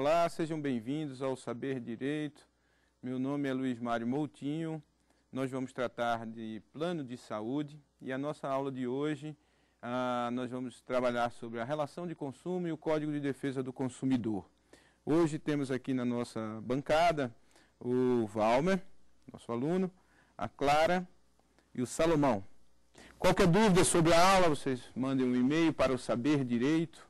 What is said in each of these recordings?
Olá, sejam bem-vindos ao Saber Direito. Meu nome é Luiz Mário Moutinho. Nós vamos tratar de plano de saúde e a nossa aula de hoje nós vamos trabalhar sobre a relação de consumo e o Código de Defesa do Consumidor. Hoje temos aqui na nossa bancada o Valmer, nosso aluno, a Clara e o Salomão. Qualquer dúvida sobre a aula, vocês mandem um e-mail para o saberdireito@stf.jus.br.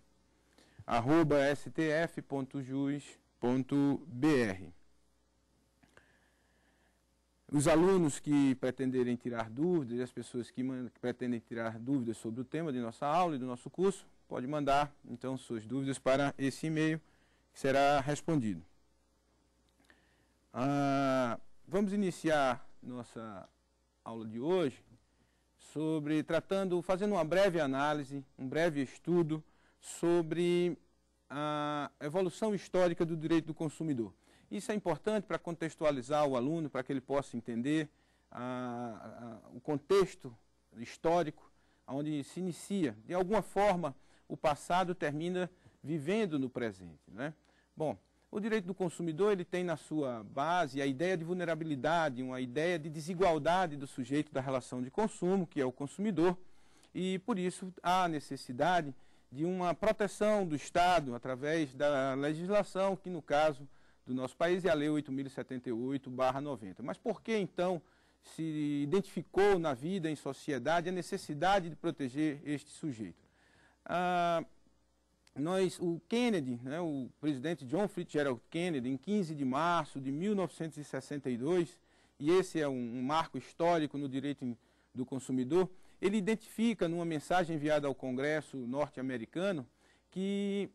Os alunos que pretenderem tirar dúvidas, as pessoas que pretendem tirar dúvidas sobre o tema de nossa aula e do nosso curso, pode mandar, então, suas dúvidas para esse e-mail, que será respondido. Vamos iniciar nossa aula de hoje fazendo uma breve análise, um breve estudo sobre a evolução histórica do direito do consumidor. Isso é importante para contextualizar o aluno, para que ele possa entender o contexto histórico, onde se inicia. De alguma forma, o passado termina vivendo no presente, né? Bom, o direito do consumidor ele tem na sua base a ideia de vulnerabilidade, uma ideia de desigualdade do sujeito da relação de consumo, que é o consumidor, e por isso há necessidade de uma proteção do Estado através da legislação, que no caso do nosso país é a Lei 8.078/90. Mas por que então se identificou na vida, em sociedade, a necessidade de proteger este sujeito? O Kennedy, né, o presidente John Fitzgerald Kennedy, em 15 de março de 1962, e esse é um marco histórico no direito do consumidor, ele identifica numa mensagem enviada ao Congresso norte-americano que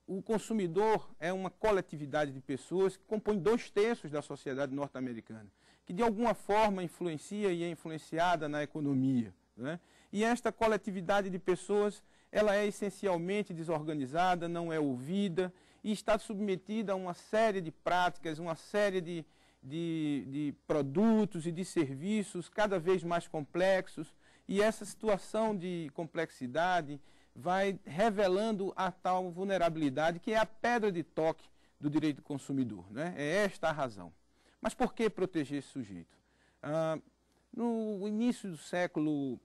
o consumidor é uma coletividade de pessoas que compõe 2/3 da sociedade norte-americana, que de alguma forma influencia e é influenciada na economia, né? E esta coletividade de pessoas, ela é essencialmente desorganizada, não é ouvida e está submetida a uma série de práticas, uma série de produtos e de serviços cada vez mais complexos, e essa situação de complexidade vai revelando a tal vulnerabilidade que é a pedra de toque do direito do consumidor, né? É esta a razão. Mas por que proteger esse sujeito? No início do século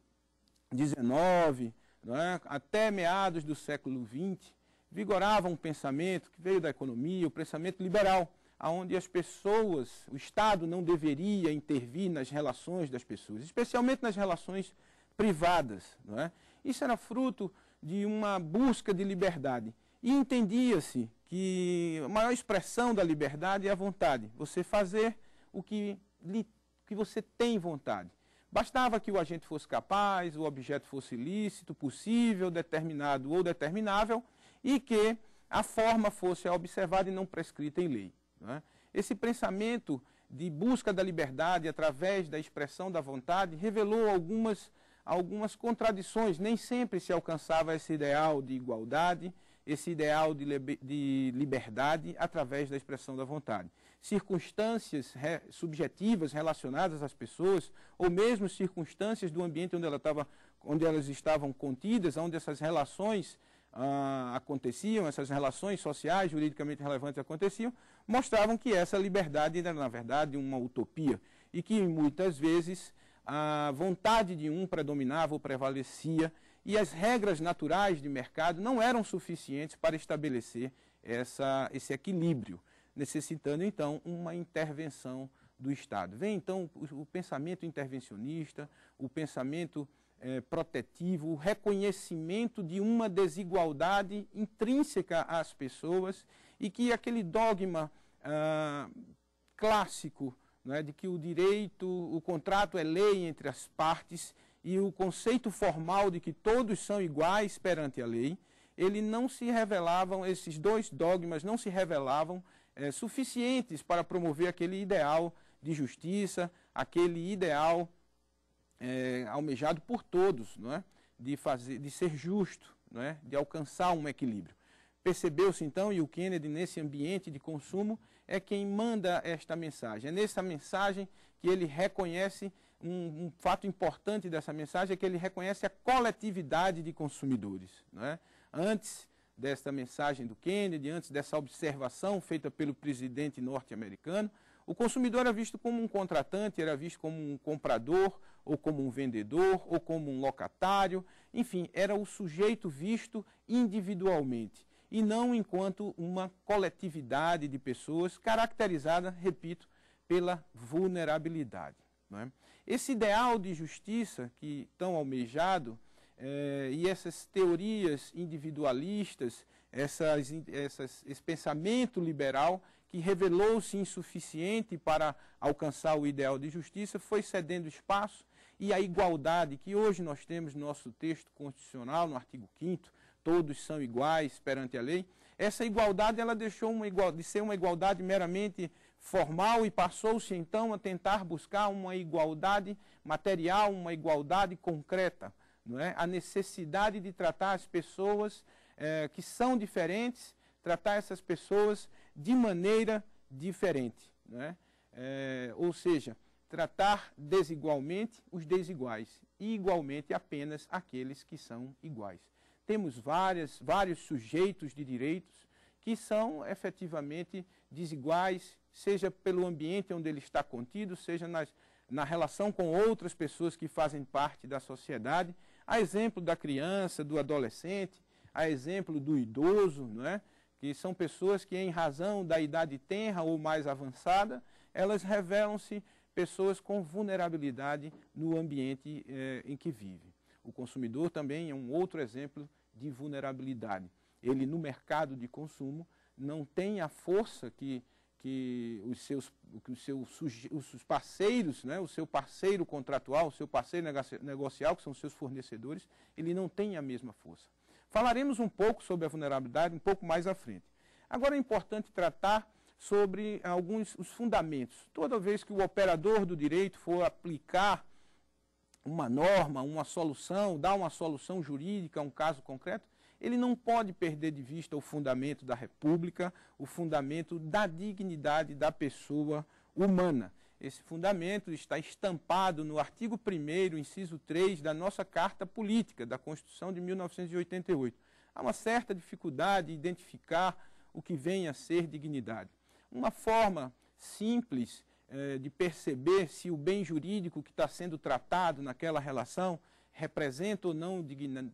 XIX, né, até meados do século XX, vigorava um pensamento que veio da economia, o pensamento liberal, onde as pessoas, o Estado não deveria intervir nas relações das pessoas, especialmente nas relações privadas, não é? Isso era fruto de uma busca de liberdade. E entendia-se que a maior expressão da liberdade é a vontade. Você fazer o que você tem vontade. Bastava que o agente fosse capaz, o objeto fosse lícito, possível, determinado ou determinável, e que a forma fosse observada e não prescrita em lei, não é? Esse pensamento de busca da liberdade através da expressão da vontade revelou algumas contradições. Nem sempre se alcançava esse ideal de igualdade, esse ideal de liberdade através da expressão da vontade. Circunstâncias subjetivas relacionadas às pessoas, ou mesmo circunstâncias do ambiente onde elas estavam contidas, onde essas relações aconteciam, essas relações sociais, juridicamente relevantes aconteciam, mostravam que essa liberdade era, na verdade, uma utopia, e que muitas vezes a vontade de um predominava ou prevalecia, e as regras naturais de mercado não eram suficientes para estabelecer esse equilíbrio, necessitando então uma intervenção do Estado. Vem então o pensamento intervencionista, o pensamento protetivo, o reconhecimento de uma desigualdade intrínseca às pessoas, e que aquele dogma clássico, né, de que o contrato é lei entre as partes, e o conceito formal de que todos são iguais perante a lei, esses dois dogmas não se revelavam suficientes para promover aquele ideal de justiça, aquele ideal almejado por todos, não é? De ser justo, não é? De alcançar um equilíbrio. Percebeu-se então, e o Kennedy, nesse ambiente de consumo, é quem manda esta mensagem. É nessa mensagem que ele reconhece, um fato importante dessa mensagem é que ele reconhece a coletividade de consumidores, não é? Antes desta mensagem do Kennedy, antes dessa observação feita pelo presidente norte-americano, o consumidor era visto como um contratante, era visto como um comprador, ou como um vendedor, ou como um locatário, enfim, era o sujeito visto individualmente, e não enquanto uma coletividade de pessoas caracterizada, repito, pela vulnerabilidade. Não é? Esse ideal de justiça que tão almejado e essas teorias individualistas, esse pensamento liberal que revelou-se insuficiente para alcançar o ideal de justiça, foi cedendo espaço, e a igualdade que hoje nós temos no nosso texto constitucional, no artigo 5º, todos são iguais perante a lei, essa igualdade ela deixou de ser uma igualdade meramente formal e passou-se então a tentar buscar uma igualdade material, uma igualdade concreta, não é? A necessidade de tratar as pessoas que são diferentes, tratar essas pessoas de maneira diferente, não é? Ou seja, tratar desigualmente os desiguais e igualmente apenas aqueles que são iguais. Temos vários sujeitos de direitos que são efetivamente desiguais, seja pelo ambiente onde ele está contido, seja na relação com outras pessoas que fazem parte da sociedade, a exemplo da criança, do adolescente, a exemplo do idoso, não é? Que são pessoas que, em razão da idade tenra ou mais avançada, elas revelam-se pessoas com vulnerabilidade no ambiente em que vive. O consumidor também é um outro exemplo de vulnerabilidade. Ele, no mercado de consumo, não tem a força que os seus parceiros, né, o seu parceiro contratual, o seu parceiro negocial, que são os seos fornecedores, ele não tem a mesma força. Falaremos um pouco sobre a vulnerabilidade um pouco mais à frente. Agora é importante tratar sobre os fundamentos. Toda vez que o operador do direito for aplicar uma norma, uma solução, dar uma solução jurídica a um caso concreto, ele não pode perder de vista o fundamento da República, o fundamento da dignidade da pessoa humana. Esse fundamento está estampado no artigo 1º, inciso 3 da nossa Carta Política, da Constituição de 1988. Há uma certa dificuldade em identificar o que vem a ser dignidade. Uma forma simples de perceber se o bem jurídico que está sendo tratado naquela relação representa ou não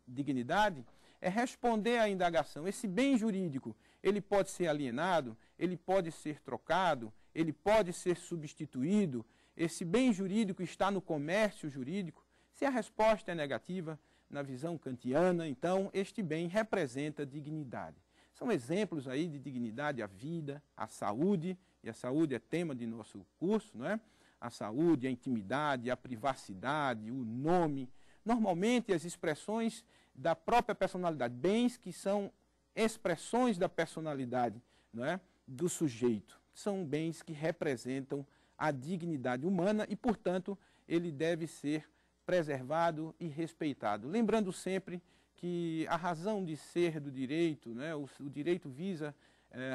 dignidade é responder à indagação. Esse bem jurídico, ele pode ser alienado, ele pode ser trocado, ele pode ser substituído, esse bem jurídico está no comércio jurídico? Se a resposta é negativa, na visão kantiana, então este bem representa dignidade. São exemplos aí de dignidade: a vida, a saúde, e a saúde é tema de nosso curso, não é? A saúde, a intimidade, a privacidade, o nome. Normalmente as expressões da própria personalidade, bens que são expressões da personalidade, não é? Do sujeito. São bens que representam a dignidade humana e, portanto, ele deve ser preservado e respeitado. Lembrando sempre que a razão de ser do direito, né? O direito visa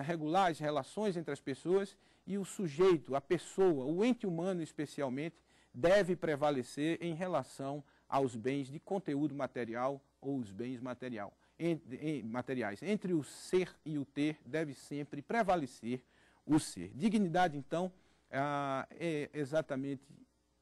regular as relações entre as pessoas, e o sujeito, a pessoa, o ente humano especialmente, deve prevalecer em relação aos bens de conteúdo material ou os bens materiais. Entre o ser e o ter deve sempre prevalecer o ser. Dignidade, então, é exatamente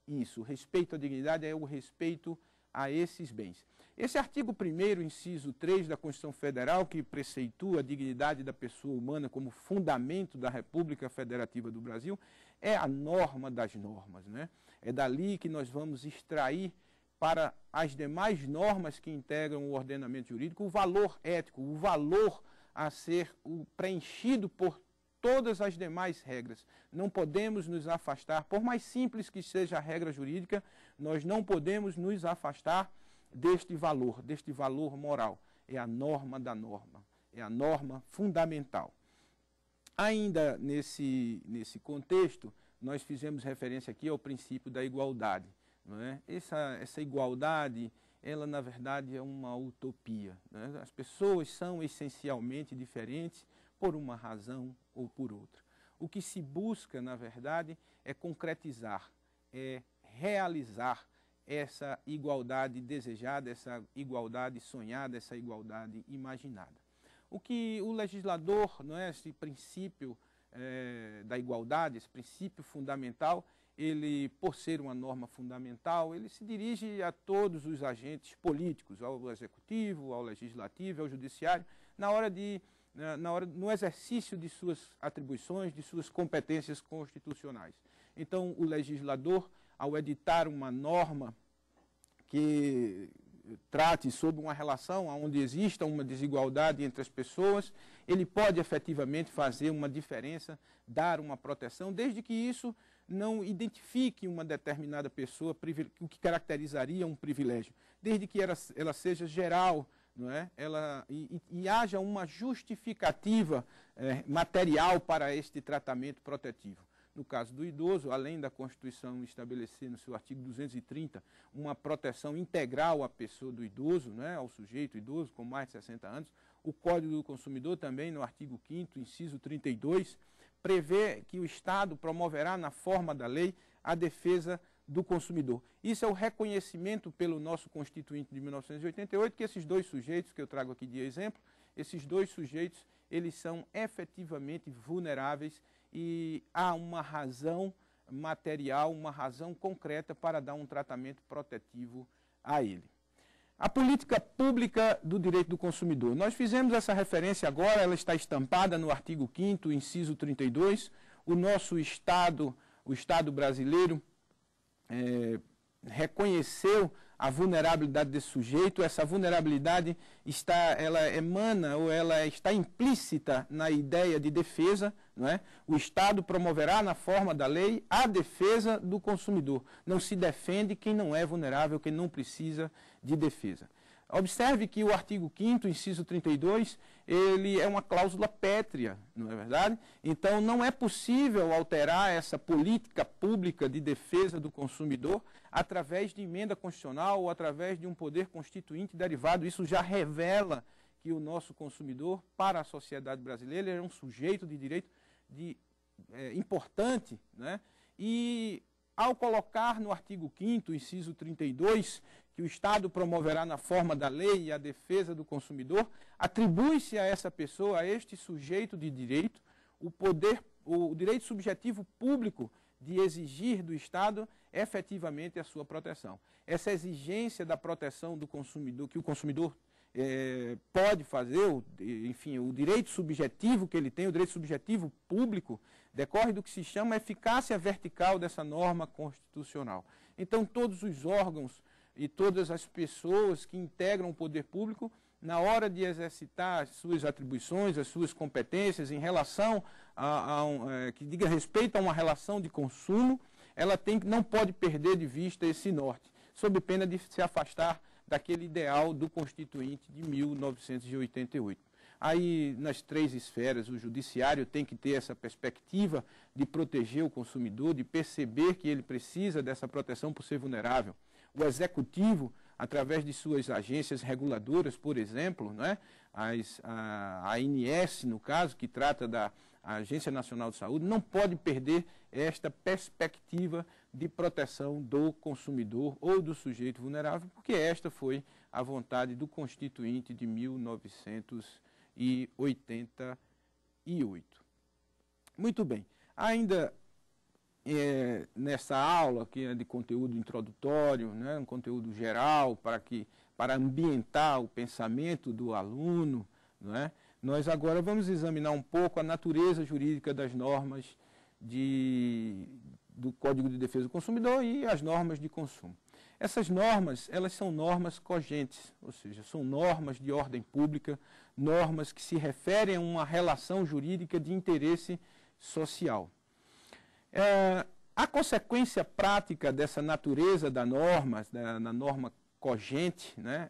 isso. O respeito à dignidade é o respeito a esses bens. Esse artigo 1º, inciso 3 da Constituição Federal, que preceitua a dignidade da pessoa humana como fundamento da República Federativa do Brasil, é a norma das normas, né? É dali que nós vamos extrair para as demais normas que integram o ordenamento jurídico o valor ético, o valor a ser preenchido por todas as demais regras. Não podemos nos afastar, por mais simples que seja a regra jurídica, nós não podemos nos afastar deste valor moral. É a norma da norma, é a norma fundamental. Ainda nesse contexto, nós fizemos referência aqui ao princípio da igualdade. Não é? Essa igualdade, ela na verdade é uma utopia. Né? As pessoas são essencialmente diferentes por uma razão ou por outra. O que se busca, na verdade, é concretizar, é realizar essa igualdade desejada, essa igualdade sonhada, essa igualdade imaginada. O que o legislador, não é, esse princípio da igualdade, esse princípio fundamental, ele, por ser uma norma fundamental, ele se dirige a todos os agentes políticos, ao executivo, ao legislativo, ao judiciário, no exercício de suas atribuições, de suas competências constitucionais. Então, o legislador, ao editar uma norma que trate sobre uma relação onde exista uma desigualdade entre as pessoas, ele pode efetivamente fazer uma diferença, dar uma proteção, desde que isso não identifique uma determinada pessoa, o que caracterizaria um privilégio, desde que ela seja geral, não é? E haja uma justificativa material para este tratamento protetivo. No caso do idoso, além da Constituição estabelecer no seu artigo 230 uma proteção integral à pessoa do idoso, né, ao sujeito idoso com mais de 60 anos, o Código do Consumidor também, no artigo 5º, inciso 32, prevê que o Estado promoverá na forma da lei a defesa do consumidor. Isso é o reconhecimento pelo nosso Constituinte de 1988, que esses dois sujeitos que eu trago aqui de exemplo, esses dois sujeitos, eles são efetivamente vulneráveis e há uma razão material, uma razão concreta para dar um tratamento protetivo a ele. A política pública do direito do consumidor. Nós fizemos essa referência agora, ela está estampada no artigo 5º, inciso 32. O nosso Estado, o Estado brasileiro, reconheceu a vulnerabilidade desse sujeito. Essa vulnerabilidade ela emana ou ela está implícita na ideia de defesa, não é? O Estado promoverá na forma da lei a defesa do consumidor. Não se defende quem não é vulnerável, quem não precisa de defesa. Observe que o artigo 5º, inciso 32, ele é uma cláusula pétrea, não é verdade? Então, não é possível alterar essa política pública de defesa do consumidor através de emenda constitucional ou através de um poder constituinte derivado. Isso já revela que o nosso consumidor, para a sociedade brasileira, é um sujeito de direito importante, né? E ao colocar no artigo 5º, inciso 32, que o Estado promoverá na forma da lei a defesa do consumidor, atribui-se a essa pessoa, a este sujeito de direito, o direito subjetivo público de exigir do Estado efetivamente a sua proteção. Essa exigência da proteção do consumidor, que o consumidor pode fazer, enfim, o direito subjetivo que ele tem, o direito subjetivo público, decorre do que se chama eficácia vertical dessa norma constitucional. Então, todos os órgãos e todas as pessoas que integram o poder público, na hora de exercitar as suas atribuições, as suas competências em relação que diga respeito a uma relação de consumo, ela não pode perder de vista esse norte, sob pena de se afastar daquele ideal do Constituinte de 1988. Aí, nas três esferas, o judiciário tem que ter essa perspectiva de proteger o consumidor, de perceber que ele precisa dessa proteção por ser vulnerável. O executivo, através de suas agências reguladoras, por exemplo, né? A ANS, no caso, que trata da Agência Nacional de Saúde, não pode perder esta perspectiva de proteção do consumidor ou do sujeito vulnerável, porque esta foi a vontade do Constituinte de 1988. Muito bem. Ainda nessa aula, que é de conteúdo introdutório, né, um conteúdo geral para ambientar o pensamento do aluno, não é? Nós agora vamos examinar um pouco a natureza jurídica das normas do Código de Defesa do Consumidor e as normas de consumo. Essas normas, elas são normas cogentes, ou seja, são normas de ordem pública, normas que se referem a uma relação jurídica de interesse social. A consequência prática dessa natureza da norma cogente, né,